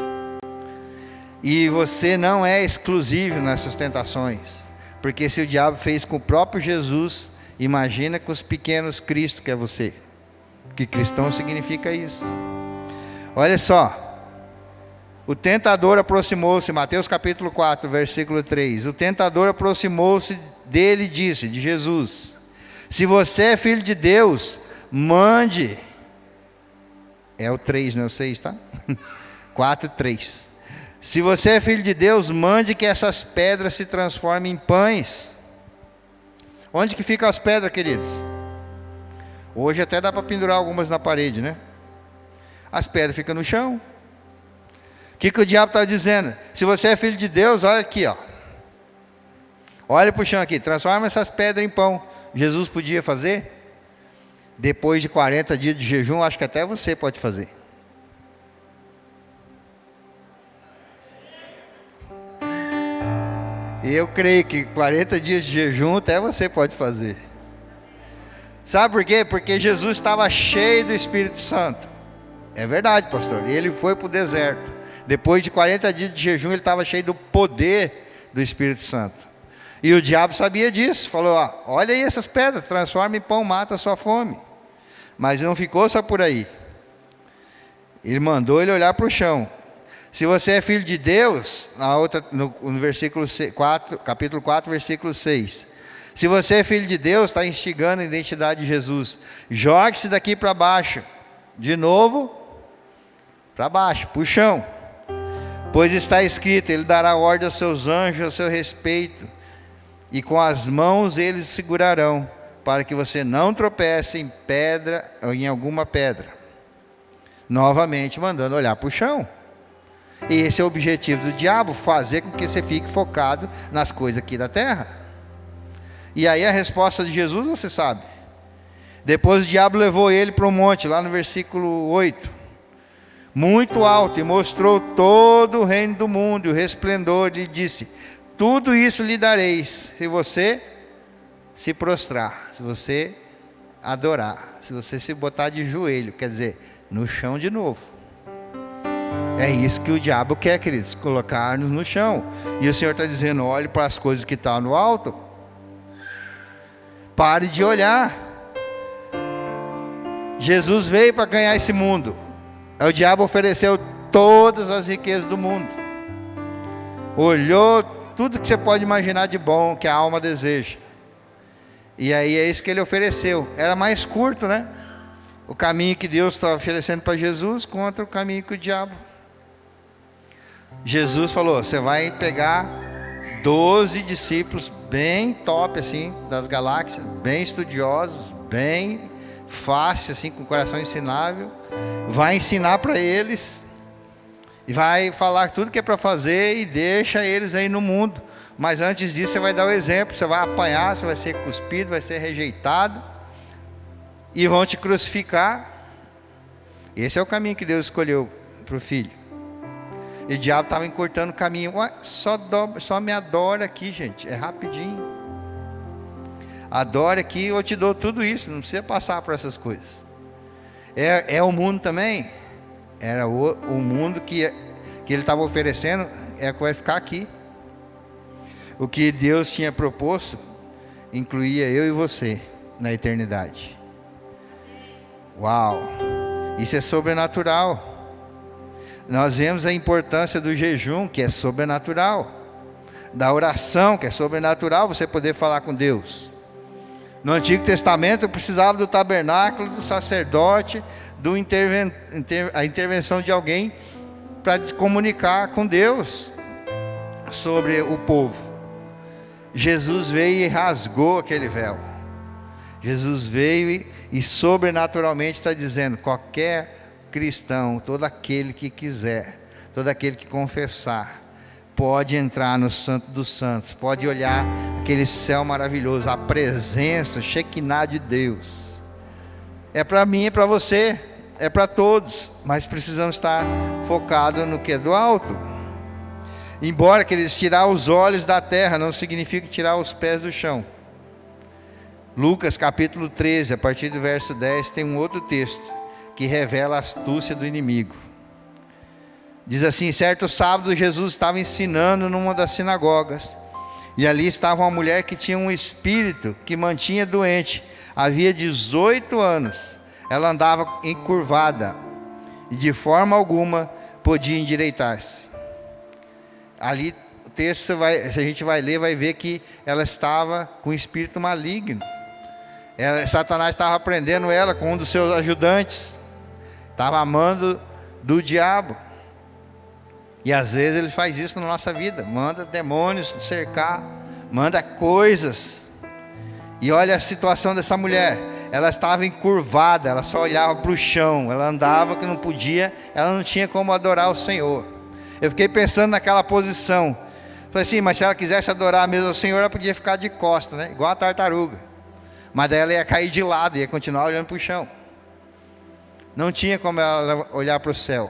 E você não é exclusivo nessas tentações. Porque se o diabo fez com o próprio Jesus, imagina com os pequenos Cristo, que é você. Porque cristão significa isso. Olha só. O tentador aproximou-se, Mateus capítulo 4, versículo 3. O tentador aproximou-se dele e disse, de Jesus: se você é filho de Deus, mande. É o 3, não é o 6, tá? 4, 3. Se você é filho de Deus, mande que essas pedras se transformem em pães. Onde que ficam as pedras, queridos? Hoje até dá para pendurar algumas na parede, né? As pedras ficam no chão. O que o diabo está dizendo? Se você é filho de Deus, olha aqui, ó. Olha para o chão aqui, transforma essas pedras em pão. Jesus podia fazer? Depois de 40 dias de jejum, acho que até você pode fazer. Eu creio que 40 dias de jejum até você pode fazer. Sabe por quê? Porque Jesus estava cheio do Espírito Santo. É verdade, pastor. Ele foi para o deserto. Depois de 40 dias de jejum, ele estava cheio do poder do Espírito Santo. E o diabo sabia disso. Falou, olha aí essas pedras, transforma em pão, mata a sua fome. Mas não ficou só por aí. Ele mandou ele olhar para o chão. Se você é filho de Deus, no versículo 4, capítulo 4, versículo 6. Se você é filho de Deus, está instigando a identidade de Jesus. Jogue-se daqui para baixo. De novo, para baixo, para o chão. Pois está escrito, ele dará ordem aos seus anjos a seu respeito. E com as mãos eles o segurarão, para que você não tropece em pedra ou em alguma pedra. Novamente mandando olhar para o chão. E esse é o objetivo do diabo, fazer com que você fique focado nas coisas aqui da terra. E aí a resposta de Jesus você sabe. Depois o diabo levou ele para um monte, lá no versículo 8. Muito alto, e mostrou todo o reino do mundo, e o resplendor, e disse: tudo isso lhe dareis, se você se prostrar, se você adorar, se você se botar de joelho, quer dizer, no chão de novo. É isso que o diabo quer, queridos, colocar-nos no chão. E o Senhor está dizendo, olhe para as coisas que estão no alto. Pare de olhar. Jesus veio para ganhar esse mundo. O diabo ofereceu todas as riquezas do mundo. Olhou tudo que você pode imaginar de bom, que a alma deseja. E aí é isso que ele ofereceu. Era mais curto, né? O caminho que Deus estava oferecendo para Jesus contra o caminho que o diabo. Jesus falou, você vai pegar 12 discípulos bem top assim, das galáxias, bem estudiosos, bem fácil assim, com coração ensinável. Vai ensinar para eles e vai falar tudo que é para fazer e deixa eles aí no mundo. Mas antes disso você vai dar o exemplo, você vai apanhar, você vai ser cuspido, vai ser rejeitado e vão te crucificar. Esse é o caminho que Deus escolheu para o filho. E o diabo estava encurtando o caminho. Ué, só me adora aqui, gente, é rapidinho. Adora aqui, eu te dou tudo isso, não precisa passar por essas coisas. É o mundo também. Era o mundo que ele estava oferecendo, é que vai ficar aqui. O que Deus tinha proposto incluía eu e você na eternidade. Uau! Isso é sobrenatural. Nós vemos a importância do jejum, que é sobrenatural. Da oração, que é sobrenatural, você poder falar com Deus. No Antigo Testamento precisava do tabernáculo, do sacerdote, a intervenção de alguém para comunicar com Deus sobre o povo. Jesus veio e rasgou aquele véu. Jesus veio e sobrenaturalmente está dizendo, qualquer cristão, todo aquele que quiser, todo aquele que confessar, pode entrar no Santo dos Santos, pode olhar aquele céu maravilhoso, a presença, Shekinah de Deus. É para mim, é para você, é para todos, mas precisamos estar focados no que é do alto. Embora que eles tirar os olhos da terra, não significa tirar os pés do chão. Lucas capítulo 13, a partir do verso 10, tem um outro texto que revela a astúcia do inimigo. Diz assim, certo sábado Jesus estava ensinando numa das sinagogas, e ali estava uma mulher que tinha um espírito que mantinha doente, havia 18 anos, ela andava encurvada, e de forma alguma podia endireitar-se. Ali o texto, se a gente vai ler, vai ver que ela estava com um espírito maligno. Satanás estava prendendo ela com um dos seus ajudantes, estava amando do diabo. E às vezes ele faz isso na nossa vida, manda demônios cercar, manda coisas. E olha a situação dessa mulher, ela estava encurvada, ela só olhava para o chão, ela andava que não podia, ela não tinha como adorar o Senhor. Eu fiquei pensando naquela posição, falei assim, mas se ela quisesse adorar mesmo o Senhor, ela podia ficar de costas, né? Igual a tartaruga, mas daí ela ia cair de lado, ia continuar olhando para o chão, não tinha como ela olhar para o céu.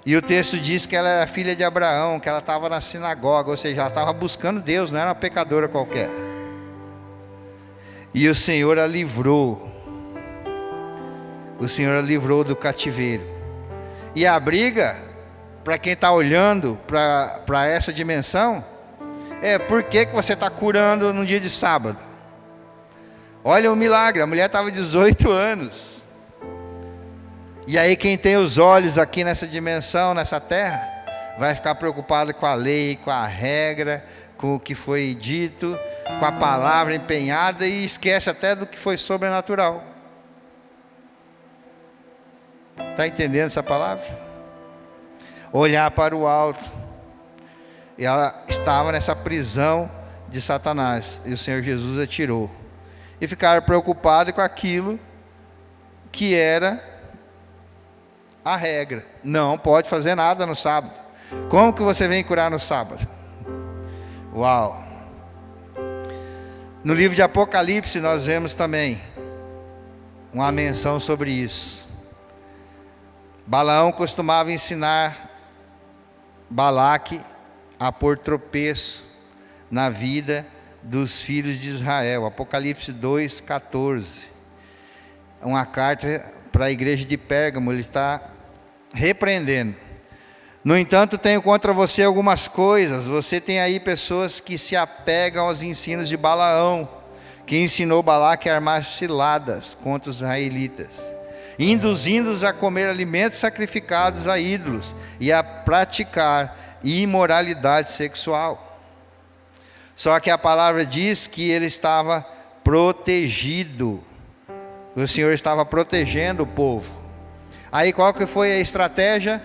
E o texto diz que ela era filha de Abraão, que ela estava na sinagoga, ou seja, ela estava buscando Deus, não era uma pecadora qualquer. E o Senhor a livrou. O Senhor a livrou do cativeiro. E a briga, para quem está olhando para essa dimensão, é por que você está curando no dia de sábado? Olha o milagre, a mulher estava 18 anos. E aí quem tem os olhos aqui nessa dimensão, nessa terra, vai ficar preocupado com a lei, com a regra, com o que foi dito, com a palavra empenhada e esquece até do que foi sobrenatural. Está entendendo essa palavra? Olhar para o alto. E ela estava nessa prisão de Satanás, e o Senhor Jesus a tirou. E ficaram preocupados com aquilo que era a regra. Não pode fazer nada no sábado. Como que você vem curar no sábado? Uau! No livro de Apocalipse nós vemos também uma menção sobre isso. Balaão costumava ensinar Balaque a pôr tropeço na vida dos filhos de Israel. Apocalipse 2:14. Uma carta para a igreja de Pérgamo, ele está repreendendo. No entanto, tenho contra você algumas coisas. Você tem aí pessoas que se apegam aos ensinos de Balaão, que ensinou Balaque a armar ciladas contra os israelitas, induzindo-os a comer alimentos sacrificados a ídolos e a praticar imoralidade sexual. Só que a palavra diz que ele estava protegido. O Senhor estava protegendo o povo. Aí qual que foi a estratégia?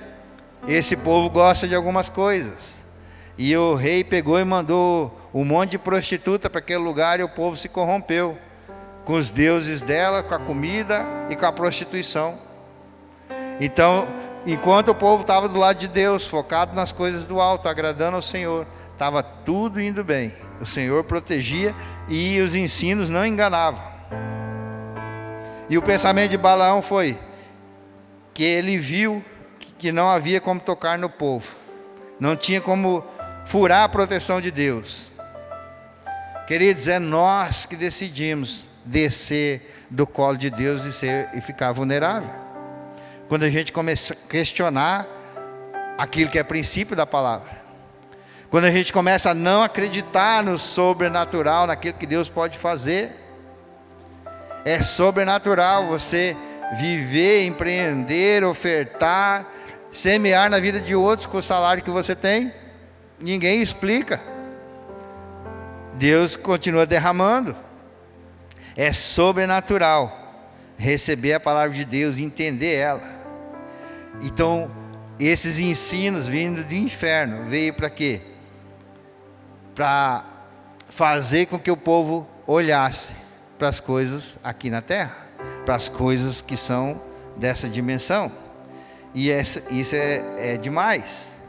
Esse povo gosta de algumas coisas. E o rei pegou e mandou um monte de prostituta para aquele lugar, e o povo se corrompeu com os deuses dela, com a comida e com a prostituição. Então, enquanto o povo estava do lado de Deus, focado nas coisas do alto, agradando ao Senhor, estava tudo indo bem. O Senhor protegia e os ensinos não enganavam. E o pensamento de Balaão foi que ele viu que não havia como tocar no povo, não tinha como furar a proteção de Deus. Queridos, é nós que decidimos descer do colo de Deus e ficar vulnerável. Quando a gente começa a questionar aquilo que é princípio da palavra, quando a gente começa a não acreditar no sobrenatural, naquilo que Deus pode fazer. É sobrenatural você viver, empreender, ofertar, semear na vida de outros com o salário que você tem. Ninguém explica. Deus continua derramando. É sobrenatural receber a palavra de Deus e entender ela. Então, esses ensinos vindo do inferno, veio para quê? Para fazer com que o povo olhasse para as coisas aqui na terra, para as coisas que são dessa dimensão. E isso é demais,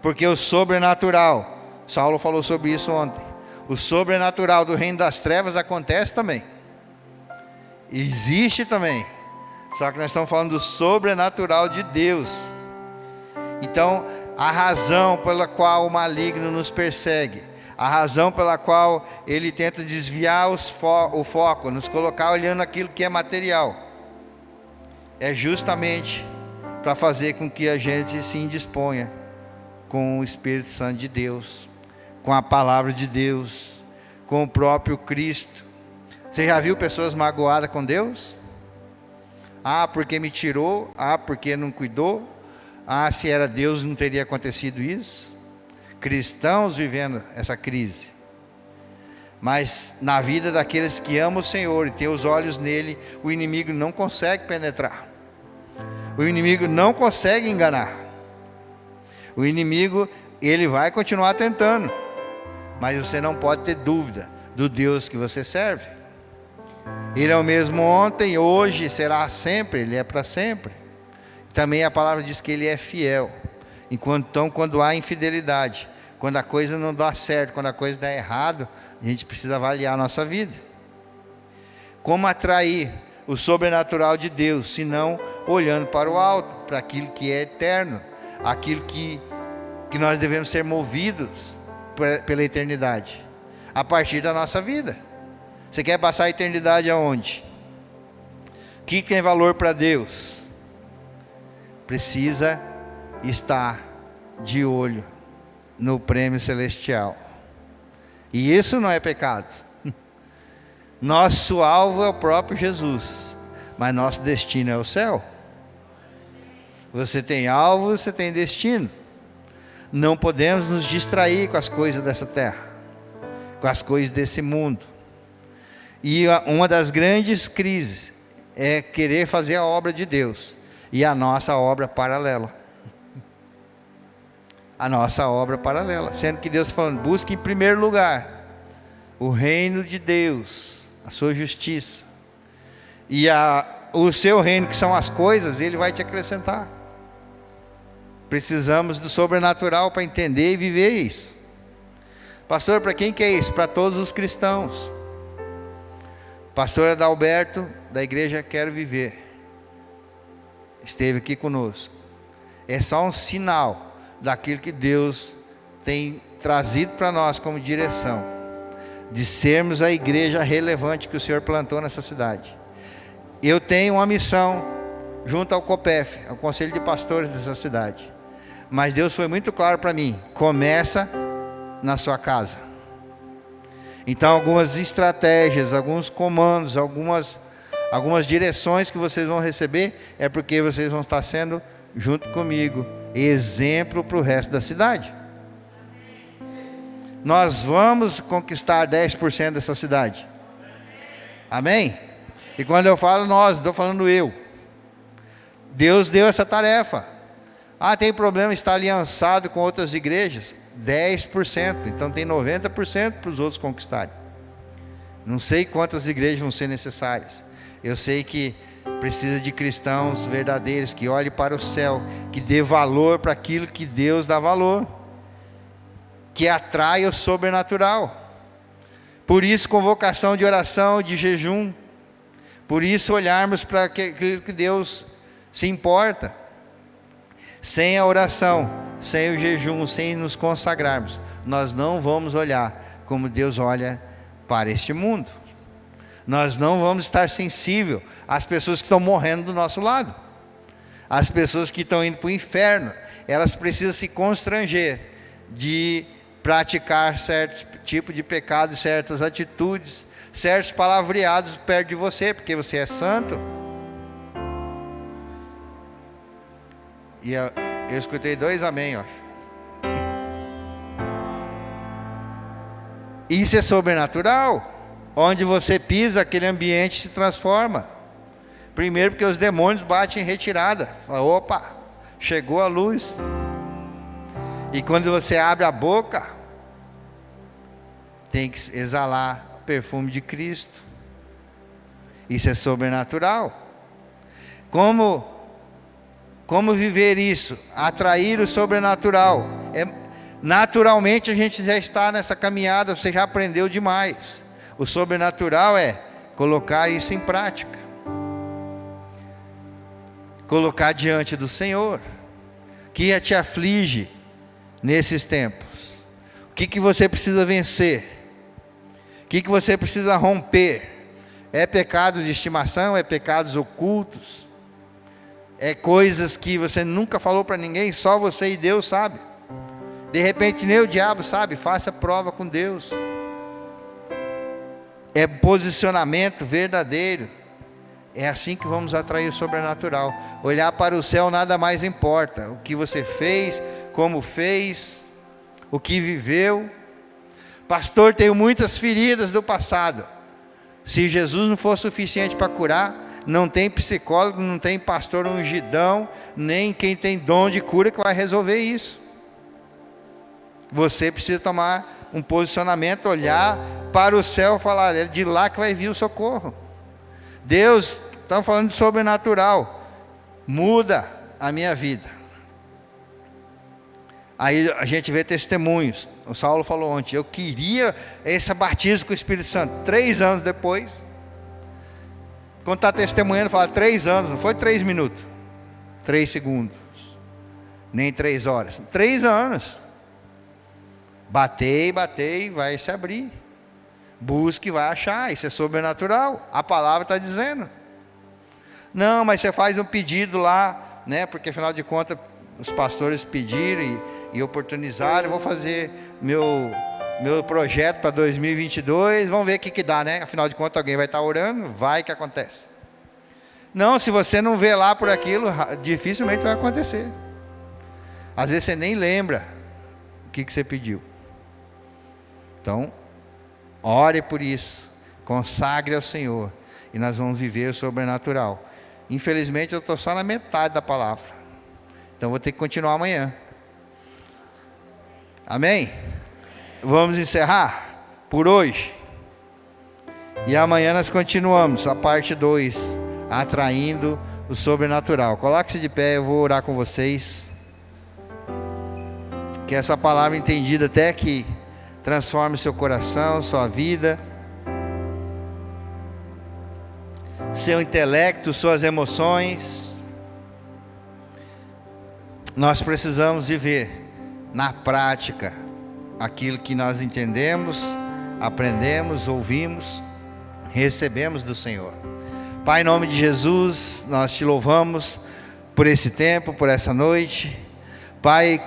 porque o sobrenatural, Saulo falou sobre isso ontem, o sobrenatural do reino das trevas acontece também, existe também, só que nós estamos falando do sobrenatural de Deus. Então, a razão pela qual o maligno nos persegue, a razão pela qual ele tenta desviar o foco, nos colocar olhando aquilo que é material, é justamente para fazer com que a gente se indisponha com o Espírito Santo de Deus, com a palavra de Deus, com o próprio Cristo. Você já viu pessoas magoadas com Deus? Ah, porque me tirou, ah, porque não cuidou, ah, se era Deus não teria acontecido isso. Cristãos vivendo essa crise. Mas na vida daqueles que amam o Senhor e têm os olhos nele, o inimigo não consegue penetrar. O inimigo não consegue enganar. O inimigo, ele vai continuar tentando, mas você não pode ter dúvida do Deus que você serve. Ele é o mesmo ontem, hoje, será sempre, ele é para sempre. Também a palavra diz que ele é fiel. Então, quando há infidelidade, quando a coisa não dá certo, quando a coisa dá errado, a gente precisa avaliar a nossa vida. Como atrair o sobrenatural de Deus, se não olhando para o alto, para aquilo que é eterno, aquilo que nós devemos ser movidos pela eternidade, a partir da nossa vida. Você quer passar a eternidade aonde? O que tem valor para Deus? Precisa estar de olho no prêmio celestial. E isso não é pecado. Nosso alvo é o próprio Jesus, mas nosso destino é o céu. Você tem alvo, você tem destino. Não podemos nos distrair com as coisas dessa terra, com as coisas desse mundo. E uma das grandes crises é querer fazer a obra de Deus e a nossa obra paralela. A nossa obra paralela, sendo que Deus está falando, busque em primeiro lugar o reino de Deus, a sua justiça, e o seu reino, que são as coisas, Ele vai te acrescentar. Precisamos do sobrenatural para entender e viver isso. Pastor, para quem que é isso? Para todos os cristãos. Pastor Adalberto, da igreja Quero Viver, esteve aqui conosco. É só um sinal daquilo que Deus tem trazido para nós como direção. de sermos a igreja relevante que o Senhor plantou nessa cidade. Eu tenho uma missão junto ao COPEF, ao Conselho de Pastores dessa cidade. Mas Deus foi muito claro para mim: começa na sua casa. Então, algumas estratégias, alguns comandos, algumas direções que vocês vão receber, é porque vocês vão estar sendo, junto comigo, exemplo para o resto da cidade. Nós vamos conquistar 10% dessa cidade. Amém? E quando eu falo nós, estou falando eu. Deus deu essa tarefa. Tem problema estar aliançado com outras igrejas? 10%. Então tem 90% para os outros conquistarem. Não sei quantas igrejas vão ser necessárias. Eu sei que precisa de cristãos verdadeiros, que olhem para o céu, que dê valor para aquilo que Deus dá valor, que atrai o sobrenatural. Por isso, convocação de oração, de jejum. Por isso, olharmos para aquilo que Deus se importa. Sem a oração, sem o jejum, sem nos consagrarmos, nós não vamos olhar como Deus olha para este mundo. Nós não vamos estar sensível às pessoas que estão morrendo do nosso lado. As pessoas que estão indo para o inferno, elas precisam se constranger de praticar certos tipos de pecado, certas atitudes, certos palavreados perto de você, porque você é santo. E eu escutei 2 amém, eu acho. Isso é sobrenatural. Onde você pisa, aquele ambiente se transforma. Primeiro porque os demônios batem em retirada. Fala, opa, chegou a luz. E quando você abre a boca, tem que exalar o perfume de Cristo. Isso é sobrenatural. Como viver isso? Atrair o sobrenatural. Naturalmente a gente já está nessa caminhada, você já aprendeu demais. O sobrenatural é colocar isso em prática. Colocar diante do Senhor. O que te aflige nesses tempos? O que você precisa vencer? O que você precisa romper? É pecados de estimação? É pecados ocultos? É coisas que você nunca falou para ninguém, só você e Deus sabe. De repente nem o diabo sabe, faça prova com Deus. É posicionamento verdadeiro. É assim que vamos atrair o sobrenatural. Olhar para o céu nada mais importa. O que você fez, como fez, o que viveu. Pastor, tenho muitas feridas do passado. Se Jesus não for suficiente para curar, não tem psicólogo, não tem pastor ungidão, nem quem tem dom de cura que vai resolver isso. Você precisa tomar um posicionamento, olhar para o céu e falar, é de lá que vai vir o socorro. Deus, estamos falando de sobrenatural, muda a minha vida. Aí a gente vê testemunhos. O Saulo falou ontem, eu queria esse batismo com o Espírito Santo. 3 anos depois, quando está testemunhando, fala 3 anos, não foi 3 minutos, 3 segundos, nem 3 horas, 3 anos. Batei, vai se abrir. Busque e vai achar. Isso é sobrenatural. A palavra está dizendo. Não, mas você faz um pedido lá, né? Porque afinal de contas os pastores pediram e oportunizaram. Eu vou fazer meu projeto para 2022. Vamos ver o que dá, né? Afinal de contas alguém vai estar orando. Vai que acontece. Não, se você não vê lá por aquilo, dificilmente vai acontecer. Às vezes você nem lembra o que você pediu. Então, ore por isso, consagre ao Senhor, e nós vamos viver o sobrenatural. Infelizmente eu estou só na metade da palavra, então vou ter que continuar amanhã. Amém? Vamos encerrar por hoje, e amanhã nós continuamos a parte 2, atraindo o sobrenatural. Coloque-se de pé, eu vou orar com vocês, que essa palavra entendida até aqui transforme seu coração, sua vida, seu intelecto, suas emoções. Nós precisamos viver na prática aquilo que nós entendemos, aprendemos, ouvimos, recebemos do Senhor. Pai, em nome de Jesus, nós te louvamos por esse tempo, por essa noite. Pai,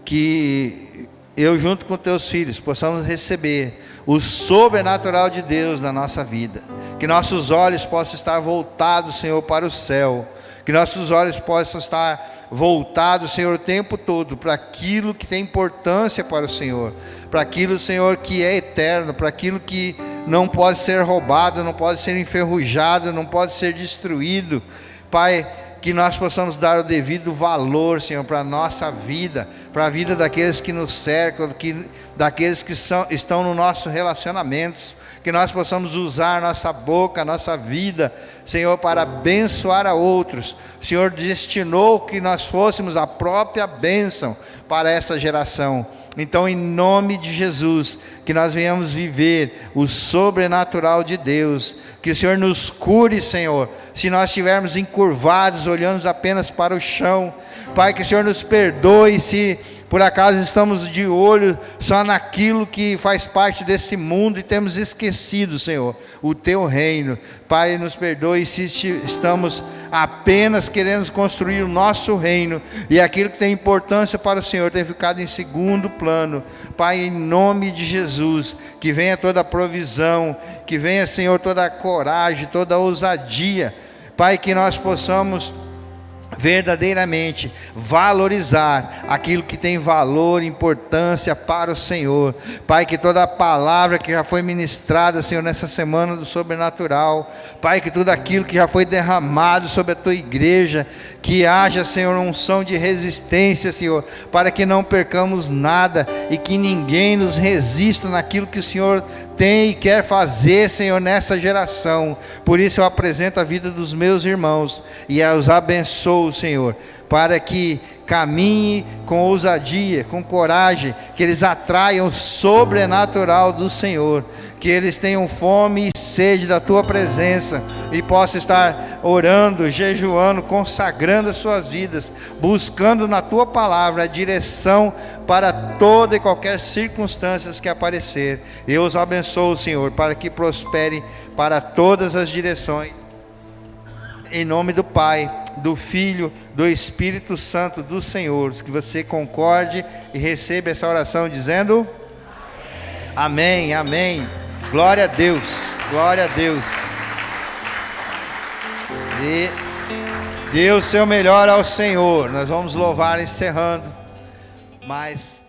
que eu junto com teus filhos possamos receber o sobrenatural de Deus na nossa vida. Que nossos olhos possam estar voltados, Senhor, para o céu. Que nossos olhos possam estar voltados, Senhor, o tempo todo para aquilo que tem importância para o Senhor. Para aquilo, Senhor, que é eterno, para aquilo que não pode ser roubado, não pode ser enferrujado, não pode ser destruído. Pai, que nós possamos dar o devido valor, Senhor, para a nossa vida, para a vida daqueles que nos cercam, daqueles que estão no nosso relacionamentos. Que nós possamos usar a nossa boca, a nossa vida, Senhor, para abençoar a outros. O Senhor destinou que nós fôssemos a própria bênção para essa geração. Então, em nome de Jesus, que nós venhamos viver o sobrenatural de Deus. Que o Senhor nos cure, Senhor, se nós estivermos encurvados, olhando apenas para o chão. Pai, que o Senhor nos perdoe se por acaso estamos de olho só naquilo que faz parte desse mundo e temos esquecido, Senhor, o teu reino. Pai, nos perdoe se estamos apenas querendo construir o nosso reino e aquilo que tem importância para o Senhor tem ficado em segundo plano. Pai, em nome de Jesus, que venha toda a provisão, que venha, Senhor, toda a coragem, toda a ousadia. Pai, que nós possamos verdadeiramente valorizar aquilo que tem valor e importância para o Senhor. Pai, que toda a palavra que já foi ministrada, Senhor, nessa semana do sobrenatural, Pai, que tudo aquilo que já foi derramado sobre a tua igreja, que haja, Senhor, unção de resistência, Senhor, para que não percamos nada e que ninguém nos resista naquilo que o Senhor tem e quer fazer, Senhor, nessa geração. Por isso eu apresento a vida dos meus irmãos e os abençoo, Senhor, para que caminhe com ousadia, com coragem, que eles atraiam o sobrenatural do Senhor, que eles tenham fome e sede da tua presença e possam estar orando, jejuando, consagrando as suas vidas, buscando na tua palavra a direção para toda e qualquer circunstância que aparecer. Eu os abençoo, Senhor, para que prospere para todas as direções. Em nome do Pai, do Filho, do Espírito Santo do Senhor, que você concorde e receba essa oração dizendo amém, amém. Glória a Deus, glória a Deus. E dê o seu melhor ao Senhor. Nós vamos louvar encerrando, mas